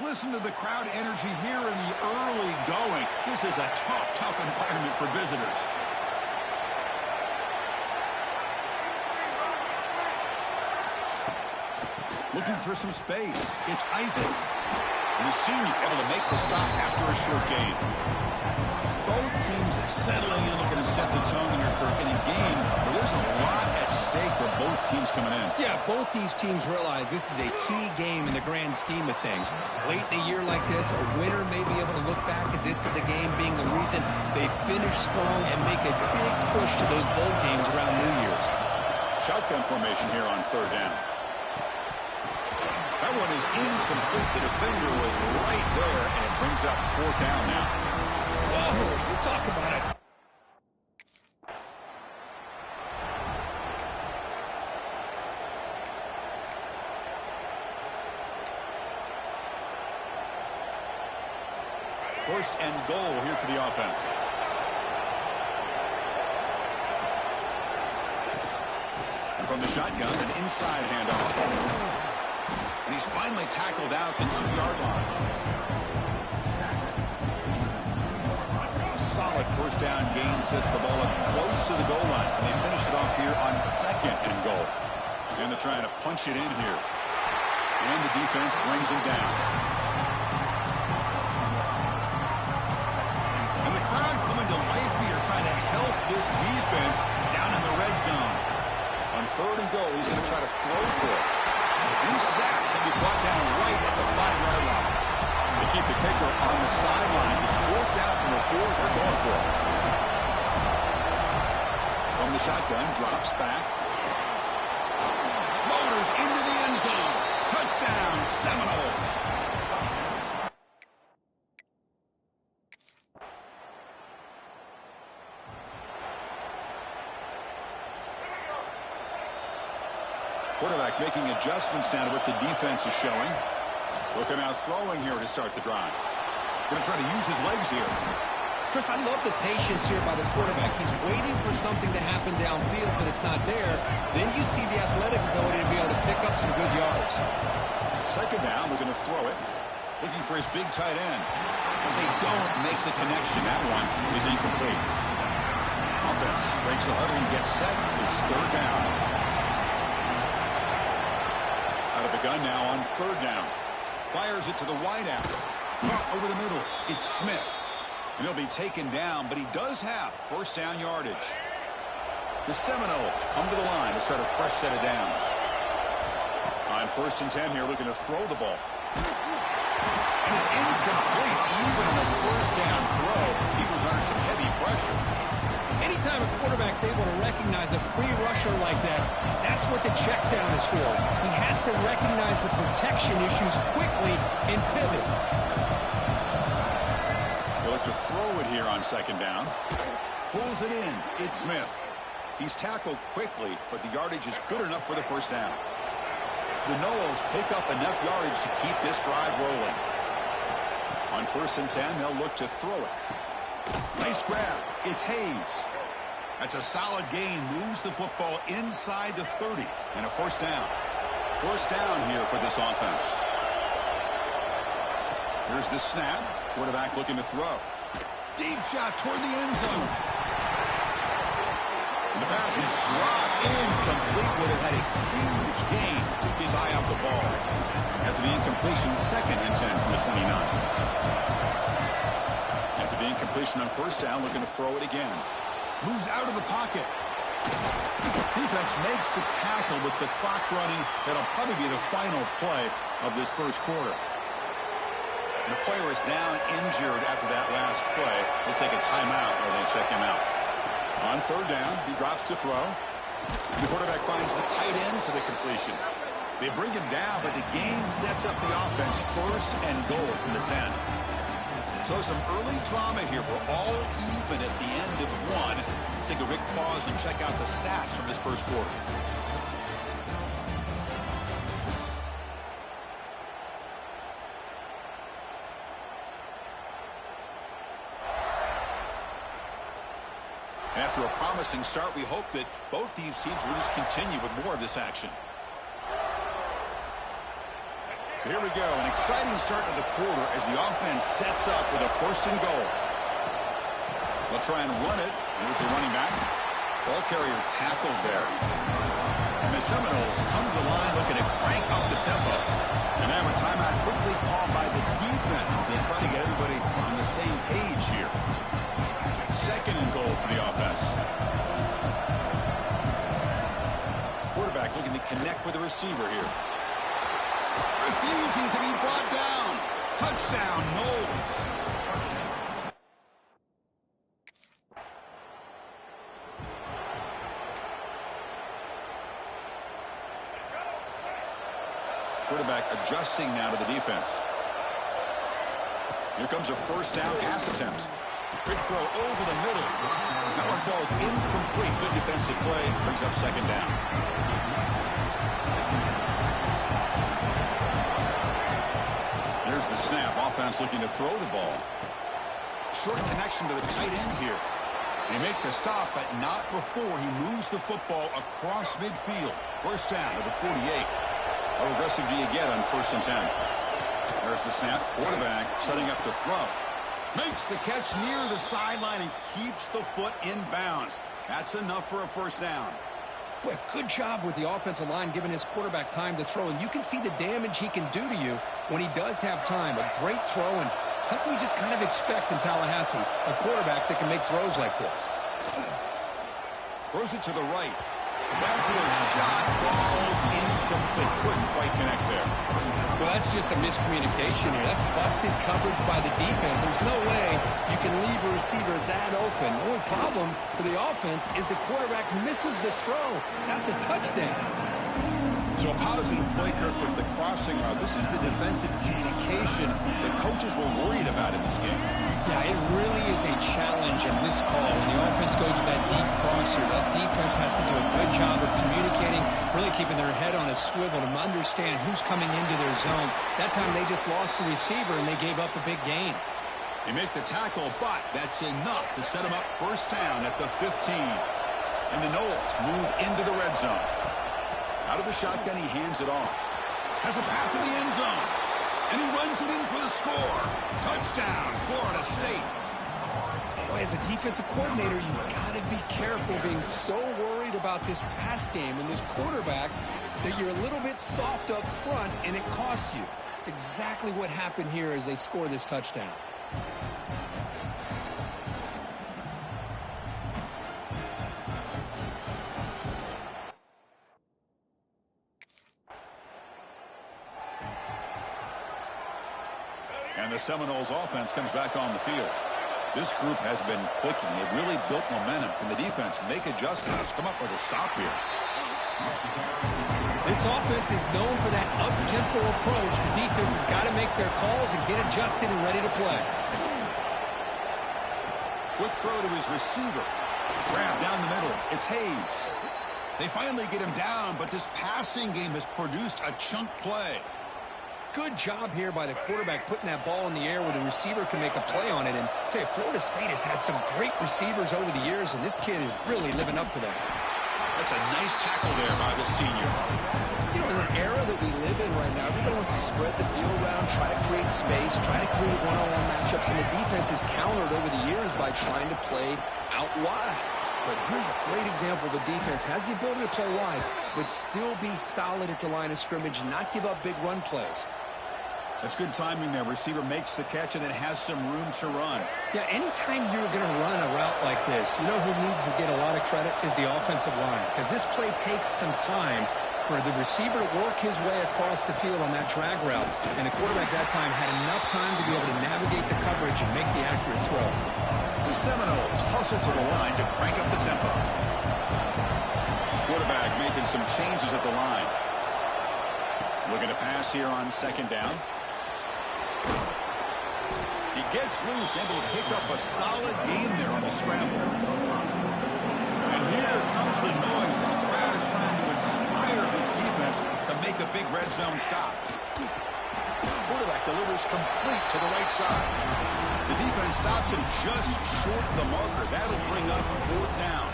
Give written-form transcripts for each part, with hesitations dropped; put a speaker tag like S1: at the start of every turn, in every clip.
S1: Listen to the crowd energy here in the early going. This is a tough environment for visitors. Looking for some space. It's Isaac. And the senior able to make the stop after a short gain. Both teams settling in, looking to set the tone here, Kirk, in a game where there's a lot at stake for both teams coming in.
S2: Yeah, both these teams realize this is a key game in the grand scheme of things. Late in the year like this, a winner may be able to look back at this as a game being the reason they finish strong and make a big push to those bowl games around New Year's.
S1: Shotgun formation here on third down. That one is incomplete. The defender was right there, and it brings up fourth down now.
S2: Whoa, you talk about it.
S1: First and goal here for the offense. And from the shotgun, an inside handoff. And he's finally tackled out the 2-yard line. A solid first down gain sets the ball up close to the goal line. And they finish it off here on second and goal. And they're trying to punch it in here. And the defense brings him down. And the crowd coming to life here, trying to help this defense down in the red zone. On third and goal, he's going to try to throw for it. He's sacked and be brought down right at the 5-yard line. They keep the kicker on the sidelines. It's worked out from the 4. They're going for it. From the shotgun, drops back. Motors into the end zone. Touchdown, Seminoles. Quarterback making adjustments down to what the defense is showing. Looking out throwing here to start the drive. Going to try to use his legs here.
S2: Chris, I love the patience here by the quarterback. He's waiting for something to happen downfield, but it's not there. Then you see the athletic ability to be able to pick up some good yards.
S1: Second down, we're going to throw it. Looking for his big tight end. But they don't make the connection. That one is incomplete. Offense breaks the huddle and gets set. It's third down. Out of the gun now on third down. Fires it to the wideout. Over the middle. It's Smith. And he'll be taken down, but he does have first down yardage. The Seminoles come to the line to start a fresh set of downs. On first and 10 here, looking to throw the ball. And it's incomplete. Even on the first down throw, he was under some heavy pressure.
S2: Anytime a quarterback's able to recognize a free rusher like that, that's what the check down is for. He has to recognize the protection issues quickly and pivot.
S1: He'll look to throw it here on second down. Pulls it in. It's Smith. He's tackled quickly, but the yardage is good enough for the first down. The Noles pick up enough yardage to keep this drive rolling. On first and 10, they'll look to throw it. Nice grab. It's Hayes. That's a solid gain. Moves the football inside the 30. And a first down. First down here for this offense. Here's the snap. Quarterback looking to throw. Deep shot toward the end zone. And the pass is dropped. Incomplete. Would have had a huge gain. Took his eye off the ball. After the incompletion, second and 10 from the 29. After the incompletion on first down, looking to throw it again. Moves out of the pocket. Defense makes the tackle with the clock running. That'll probably be the final play of this first quarter. And the player is down injured after that last play. They'll take a timeout while they check him out. On third down, he drops to throw. The quarterback finds the tight end for the completion. They bring him down, but the game sets up the offense first and goal from the 10. So some early drama here. We're all even at the end of one. Let's take a quick pause and check out the stats from this first quarter. And after a promising start, we hope that both these teams will just continue with more of this action. So here we go, an exciting start to the quarter as the offense sets up with a 1st and goal. They'll try and run it. Here's the running back. Ball carrier tackled there. And the Seminoles come to the line looking to crank up the tempo. And now a timeout quickly called by the defense as they try to get everybody on the same page here. 2nd and goal for the offense. Quarterback looking to connect with the receiver here. Refusing to be brought down. Touchdown, Knowles. Quarterback adjusting now to the defense. Here comes a 1st down pass attempt. Quick throw over the middle. That one falls incomplete. Good defensive play. Brings up 2nd down. Here's the snap. Offense looking to throw the ball. Short connection to the tight end here. They make the stop, but not before he moves the football across midfield. 1st down to the 48. How aggressive do you get on 1st and 10? There's the snap. Quarterback setting up to throw. Makes the catch near the sideline and keeps the foot in bounds. That's enough for a 1st down.
S2: Boy, good job with the offensive line giving his quarterback time to throw. And you can see the damage he can do to you when he does have time. A great throw and something you just kind of expect in Tallahassee. A quarterback that can make throws like this.
S1: Throws it to the right. Downfield shot falls incomplete. Couldn't quite connect there.
S2: Well, that's just a miscommunication here. That's busted coverage by the defense. There's no way you can leave a receiver that open. The only problem for the offense is the quarterback misses the throw. That's a touchdown.
S1: So a positive play, Kirk, with the crossing route. This is the defensive communication the coaches were worried about in this game.
S2: Yeah, it really is a challenge in this call. When the offense goes with that deep crosser, that defense has to do a good job of communicating, really keeping their head on a swivel to understand who's coming into their zone. That time they just lost the receiver and they gave up a big gain.
S1: They make the tackle, but that's enough to set them up 1st down at the 15. And the Knowles move into the red zone. Out of the shotgun, he hands it off. Has a path to the end zone. And he runs it in for the score. Touchdown, Florida State.
S2: Boy, as a defensive coordinator, you've got to be careful being so worried about this pass game and this quarterback that you're a little bit soft up front and it costs you. It's exactly what happened here as they score this touchdown.
S1: And the Seminoles offense comes back on the field. This group has been clicking. They've really built momentum. Can the defense make adjustments? Come up with a stop here.
S2: This offense is known for that up-tempo approach. The defense has got to make their calls and get adjusted and ready to play.
S1: Quick throw to his receiver. Grab down the middle. It's Hayes. They finally get him down, but this passing game has produced a chunk play.
S2: Good job here by the quarterback putting that ball in the air where the receiver can make a play on it. And I tell you, Florida State has had some great receivers over the years, and this kid is really living up to that.
S1: That's a nice tackle there by the senior.
S2: You know, in the era that we live in right now, everybody wants to spread the field around, try to create space, try to create one-on-one matchups, and the defense is countered over the years by trying to play out wide. But here's a great example of a defense has the ability to play wide, but still be solid at the line of scrimmage and not give up big run plays.
S1: That's good timing there. Receiver makes the catch and then has some room to run.
S2: Yeah, anytime you're going to run a route like this, you know who needs to get a lot of credit is the offensive line. Because this play takes some time for the receiver to work his way across the field on that drag route. And the quarterback that time had enough time to be able to navigate the coverage and make the accurate throw.
S1: The Seminoles hustle to the line to crank up the tempo. Quarterback making some changes at the line. Looking to pass here on 2nd down. He gets loose, able to pick up a solid gain there on the scramble. And here comes the noise. This crowd is trying to inspire this defense to make a big red zone stop. Quarterback delivers complete to the right side. The defense stops him just short of the marker. That'll bring up 4th down.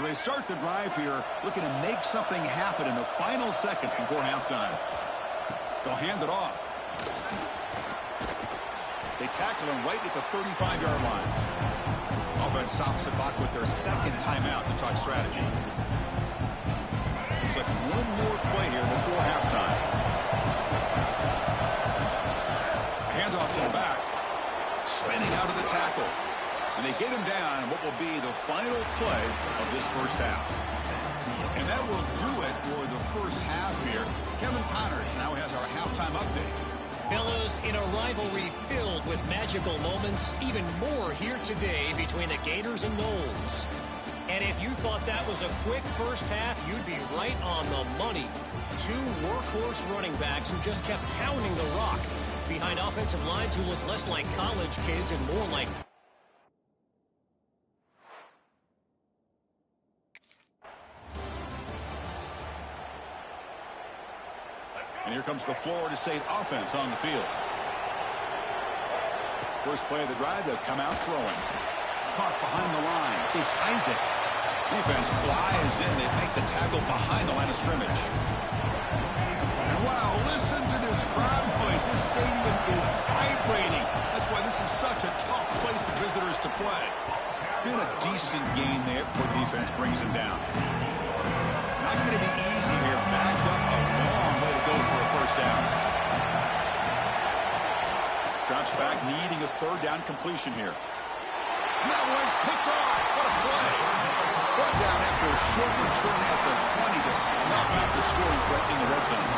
S1: So they start the drive here, looking to make something happen in the final seconds before halftime. They'll hand it off. They tackle him right at the 35-yard line. Offense stops the clock with their second timeout to talk strategy. Looks like one more play here before halftime. Handoff to the back. Spinning out of the tackle. And they get him down in what will be the final play of this first half. And that will do it for the first half here. Kevin Connors now has our halftime update.
S3: Fellas, in a rivalry filled with magical moments, even more here today between the Gators and Noles. And if you thought that was a quick first half, you'd be right on the money. Two workhorse running backs who just kept pounding the rock behind offensive lines who look less like college kids and more like...
S1: And here comes the Florida State offense on the field. First play of the drive, they'll come out throwing. Caught behind the line. It's Isaac. Defense flies in. They make the tackle behind the line of scrimmage. And wow, listen to this crowd noise. This stadium is vibrating. That's why this is such a tough place for visitors to play. Been a decent gain there before the defense brings him down. Not going to be easy here. Backed up a long way to go for a first down. Drops back, needing a third down completion here. That one's picked off. What a play. Brought down after a short return at the 20 to snuff out the scoring threat in the red zone.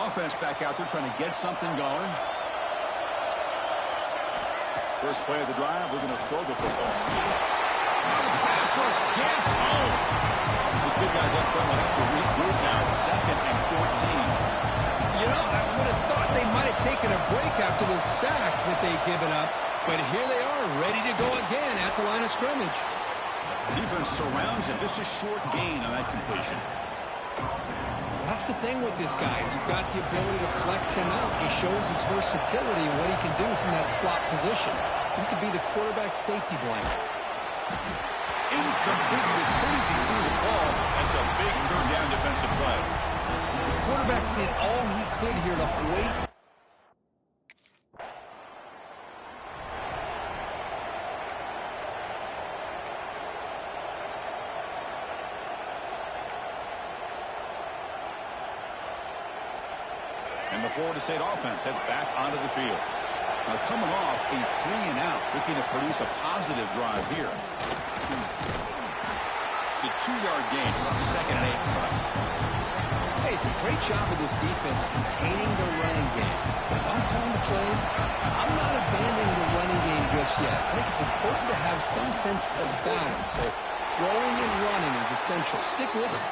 S1: Offense back out there trying to get something going. First play of the drive, we're going to throw the football. The pass rush gets home. These big guys up front will have to regroup now. It's 2nd and 14.
S2: You know, I would have thought they might have taken a break after the sack that they'd given up. But here they are, ready to go again at the line of scrimmage.
S1: The defense surrounds him. Just a short gain on that completion.
S2: That's the thing with this guy. You've got the ability to flex him out. He shows his versatility and what he can do from that slot position. He could be the quarterback safety blanket.
S1: Incomplete. As good as he threw the ball, that's a big third down defensive play.
S2: The quarterback did all he could here to wait.
S1: And the Florida State offense heads back onto the field. Now coming off a 3-and-out, looking to produce a positive drive here. It's a 2-yard gain, about 2nd and 8.
S2: Hey, it's a great job of this defense containing the running game. If I'm calling the plays, I'm not abandoning the running game just yet. I think it's important to have some sense of balance. So throwing and running is essential. Stick with it.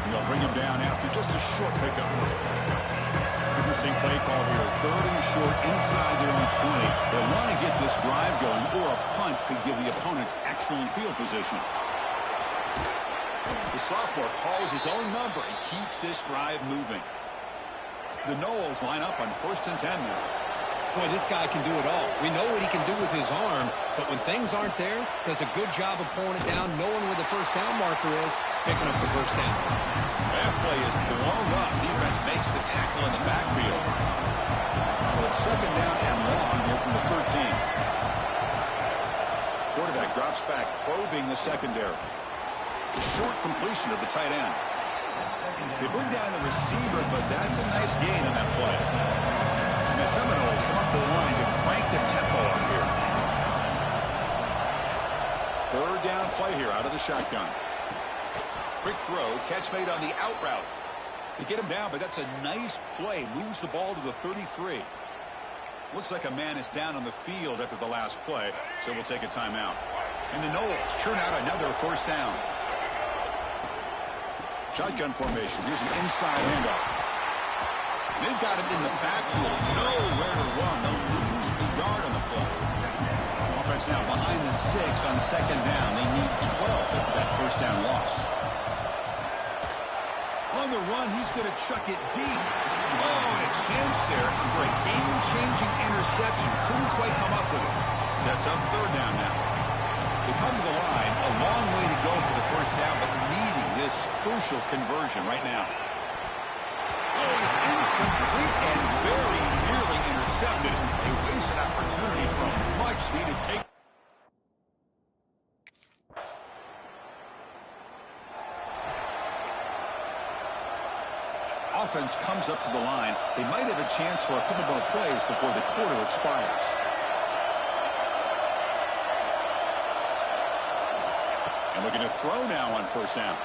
S1: And they'll bring him down after just a short pickup. Interesting play call here. 3rd and short inside their own 20. They want to get this drive going, or a punt could give the opponents excellent field position. The sophomore calls his own number and keeps this drive moving. The Noles line up on 1st and 10 now.
S2: Boy, this guy can do it all. We know what he can do with his arm, but when things aren't there, does a good job of pulling it down, knowing where the first down marker is, picking up the first down.
S1: That play is blown up. Defense makes the tackle in the backfield. So it's 2nd down and long here from the 13. Quarterback drops back, probing the secondary. A short completion of the tight end. They bring down the receiver, but that's a nice gain on that play. And the Seminoles come up to the line to crank the tempo up here. 3rd down play here out of the shotgun. Quick throw, catch made on the out route. They get him down, but that's a nice play. Moves the ball to the 33. Looks like a man is down on the field after the last play, so we'll take a timeout. And the Noles churn out another first down. Shotgun formation. Here's an inside handoff. They've got him in the backfield. Nowhere to run. They'll lose a yard on the play. Offense now behind the 6 on 2nd down. They need 12 for that first down loss. On the run, he's going to chuck it deep. Oh, and a chance there for a game-changing interception. Couldn't quite come up with it. Sets up third down now. They come to the line. A long way to go for the first down, but needing this crucial conversion right now. Oh, it's incomplete and very nearly intercepted. A wasted opportunity from much-needed take. Offense comes up to the line. They might have a chance for a couple more plays before the quarter expires. And looking to throw now on first down.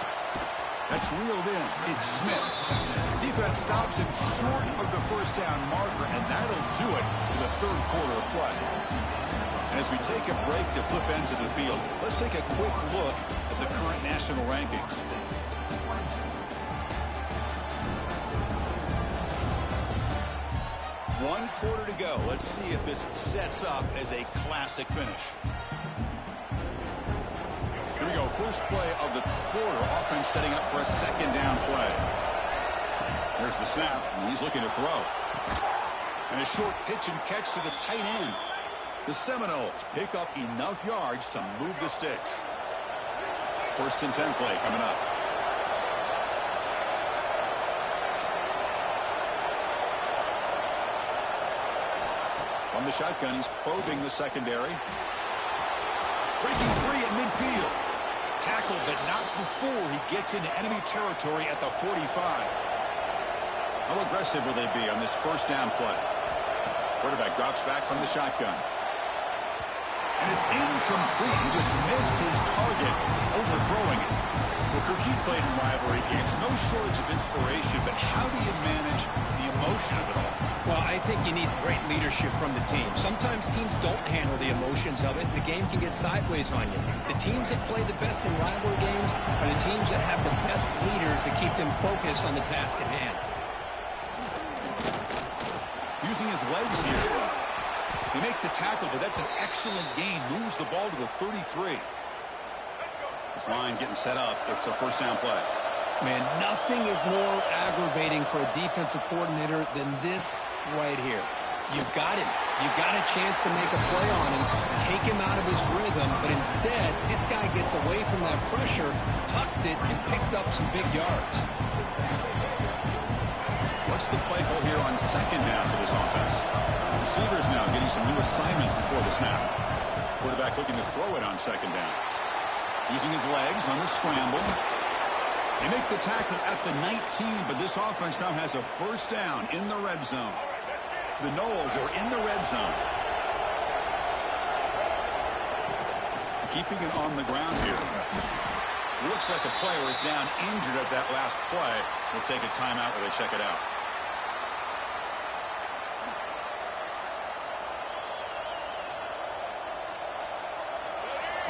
S1: That's reeled in. It's Smith. Defense stops him short of the first down marker, and that'll do it for the third quarter of play. And as we take a break to flip ends of the field, let's take a quick look at the current national rankings. One quarter to go. Let's see if this sets up as a classic finish. Here we go. First play of the quarter. Offense setting up for a second down play. There's the snap, and he's looking to throw. And a short pitch and catch to the tight end. The Seminoles pick up enough yards to move the sticks. First and 10 play coming up. From the shotgun, he's probing the secondary. Breaking free at midfield. Tackled, but not before he gets into enemy territory at the 45. How aggressive will they be on this first down play? Quarterback drops back from the shotgun. And it's incomplete. He just missed his target, overthrowing it. Well, Kirky played in rivalry games. No shortage of inspiration, but how do you manage the emotion of it all?
S2: Well, I think you need great leadership from the team. Sometimes teams don't handle the emotions of it, and the game can get sideways on you. The teams that play the best in rivalry games are the teams that have the best leaders to keep them focused on the task at hand.
S1: Using his legs here. They make the tackle, but that's an excellent gain. Moves the ball to the 33. This line getting set up. It's a first down play.
S2: Man, nothing is more aggravating for a defensive coordinator than this right here. You've got him. You've got a chance to make a play on him, take him out of his rhythm, but instead, this guy gets away from that pressure, tucks it, and picks up some big yards.
S1: What's the play call here on second down for this offense? Receivers now getting some new assignments before the snap. Quarterback looking to throw it on second down. Using his legs on the scramble. They make the tackle at the 19, but this offense now has a first down in the red zone. The Noles are in the red zone. Keeping it on the ground here. Looks like a player is down injured at that last play. We'll take a timeout where they check it out.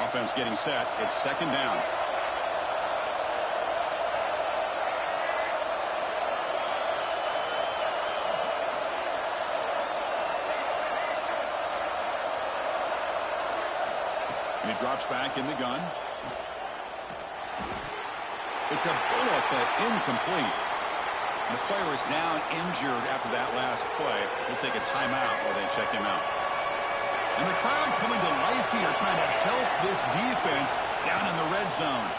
S1: Offense getting set. It's second down. And he drops back in the gun. It's a bullet, but incomplete. And the player is down injured after that last play. We'll take a timeout while they check him out. And the crowd coming to life here, trying to help this defense down in the red zone.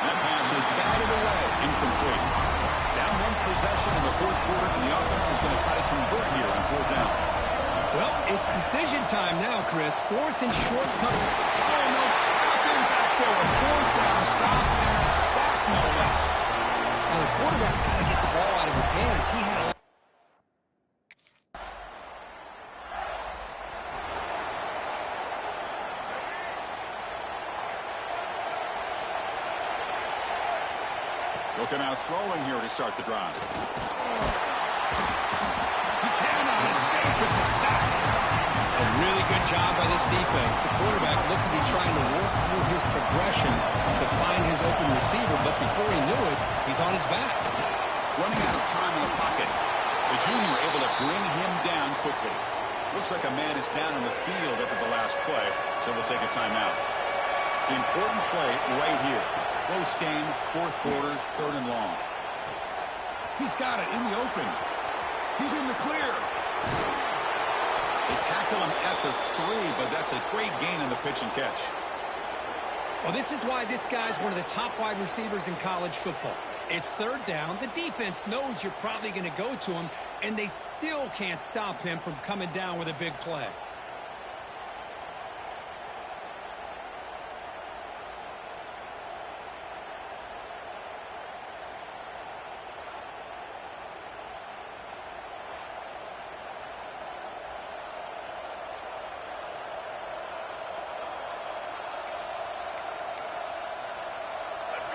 S1: That pass is batted away, incomplete. Down one possession in the fourth quarter, and the offense is going to try to convert here on fourth down.
S2: Well, it's decision time now, Chris. Fourth and short.
S1: Oh, no, trapping back there. A fourth down stop and a sack, no less.
S2: Well, the quarterback's got to get the ball out of his hands. He had a
S1: looking out throwing here to start the drive. He cannot escape. It's a sack.
S2: A really good job by this defense. The quarterback looked to be trying to work through his progressions to find his open receiver, but before he knew it, he's on his back.
S1: Running out of time in the pocket. The junior able to bring him down quickly. Looks like a man is down in the field after the last play, so we'll take a timeout. The important play right here. Close game, fourth quarter, third and long. He's got it in the open. He's in the clear. They tackle him at the 3, but that's a great gain in the pitch and catch.
S2: Well, this is why this guy's one of the top wide receivers in college football. It's third down. The defense knows you're probably going to go to him, and they still can't stop him from coming down with a big play.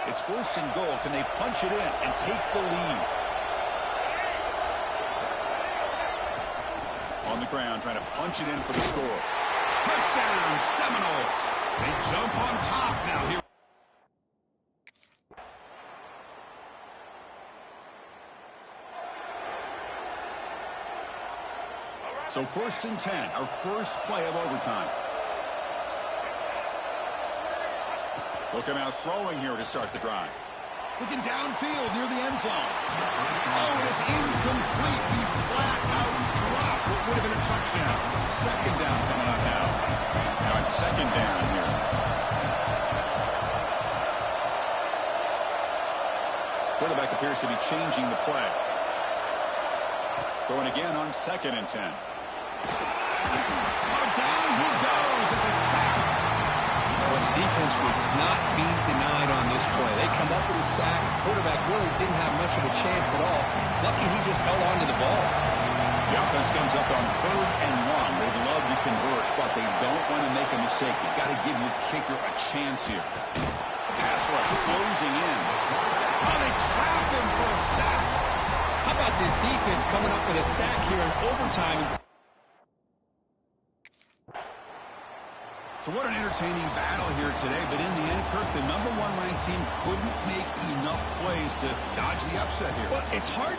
S1: It's first and goal. Can they punch it in and take the lead? On the ground, trying to punch it in for the score. Touchdown, Seminoles. They jump on top now here. So first and 10, our first play of overtime. They'll come out throwing here to start the drive. Looking downfield near the end zone. Oh, and it's incomplete. He flat out dropped what would have been a touchdown. Second down coming up now. Now it's second down here. Quarterback appears to be changing the play. Throwing again on second and 10. Oh, down he goes. It's a sack.
S2: Well, the defense would not be denied on this play. They come up with a sack. Quarterback really didn't have much of a chance at all. Lucky he just held on to the ball.
S1: The offense comes up on 3rd and 1. They'd love to convert, but they don't want to make a mistake. You've got to give your kicker a chance here. Pass rush closing in. Oh, they trap him for a sack.
S2: How about this defense coming up with a sack here in overtime?
S1: So what an entertaining battle here today, but in the end, Kirk, the #1 ranked team couldn't make enough plays to dodge the upset here.
S2: Well, it's hard.